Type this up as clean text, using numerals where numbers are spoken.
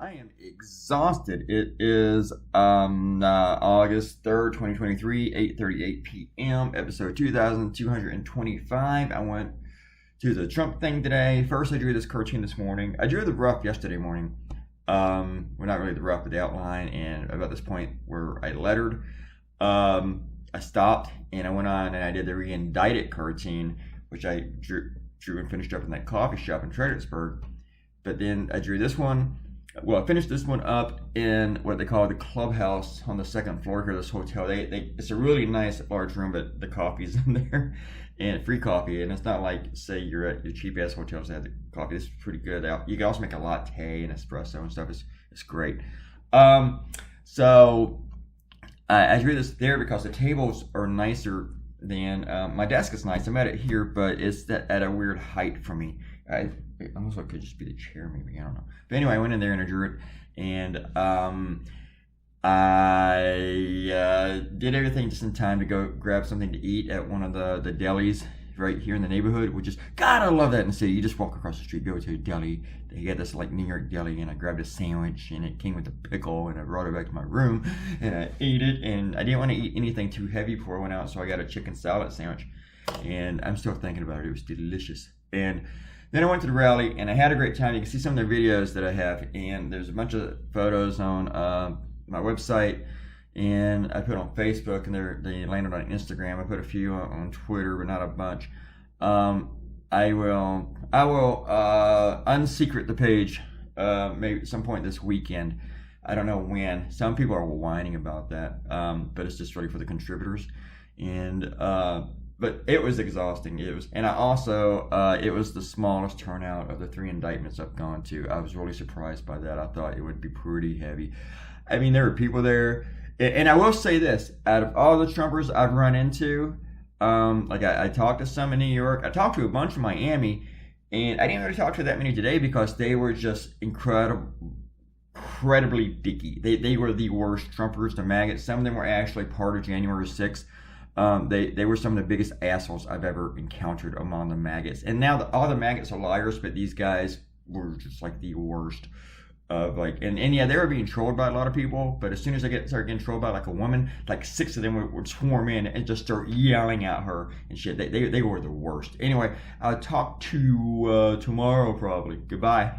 I am exhausted. It is August 3rd, 2023, 8:38 p.m., episode 2225. I went to the Trump thing today. First, I drew this cartoon this morning. I drew the rough yesterday morning. Well, not really the rough, but the outline. And about this point where I lettered, I stopped and I went on and I did the re-indicted cartoon, which I drew and finished up in that coffee shop in Fredericksburg. But then I drew this one. Well, I finished this one up in what they call the clubhouse on the second floor here of this hotel. It's a really nice large room, but the coffee's in there and free coffee. And it's not like, say, you're at your cheap ass hotels that have the coffee. This is pretty good. You can also make a latte and espresso and stuff. It's great. So I drew this there because the tables are nicer than my desk is nice. I'm at it here, but it's at a weird height for me. I almost could just be the chair, maybe. I don't know. But anyway, I went in there and I drew it, and I did everything just in time to go grab something to eat at one of the delis right here in the neighborhood, which is, God, I love that in the city. You just walk across the street, go to a deli. They got this like New York deli, and I grabbed a sandwich, and it came with a pickle, and I brought it back to my room, and I ate it, and I didn't want to eat anything too heavy before I went out, so I got a chicken salad sandwich, and I'm still thinking about it. It was delicious. And then I went to the rally, and I had a great time. You can see some of the videos that I have, and there's a bunch of photos on my website, and I put on Facebook, and they landed on Instagram. I put a few on Twitter, but not a bunch. I will unsecret the page maybe at some point this weekend. I don't know when. Some people are whining about that, but it's just really for the contributors. And but it was exhausting. It was the smallest turnout of the 3 indictments I've gone to. I was really surprised by that. I thought it would be pretty heavy. I mean, there were people there, and I will say this: out of all the Trumpers I've run into, I talked to some in New York. I talked to a bunch in Miami, and I didn't really talk to that many today because they were just incredibly dicky. They were the worst Trumpers, the maggots. Some of them were actually part of January 6th. They were some of the biggest assholes I've ever encountered among the maggots. And now all the maggots are liars, but these guys were just like the worst of and yeah, they were being trolled by a lot of people, but as soon as they started getting trolled by like a woman, like 6 of them would swarm in and just start yelling at her and shit. They were the worst. Anyway, I'll talk to tomorrow probably. Goodbye.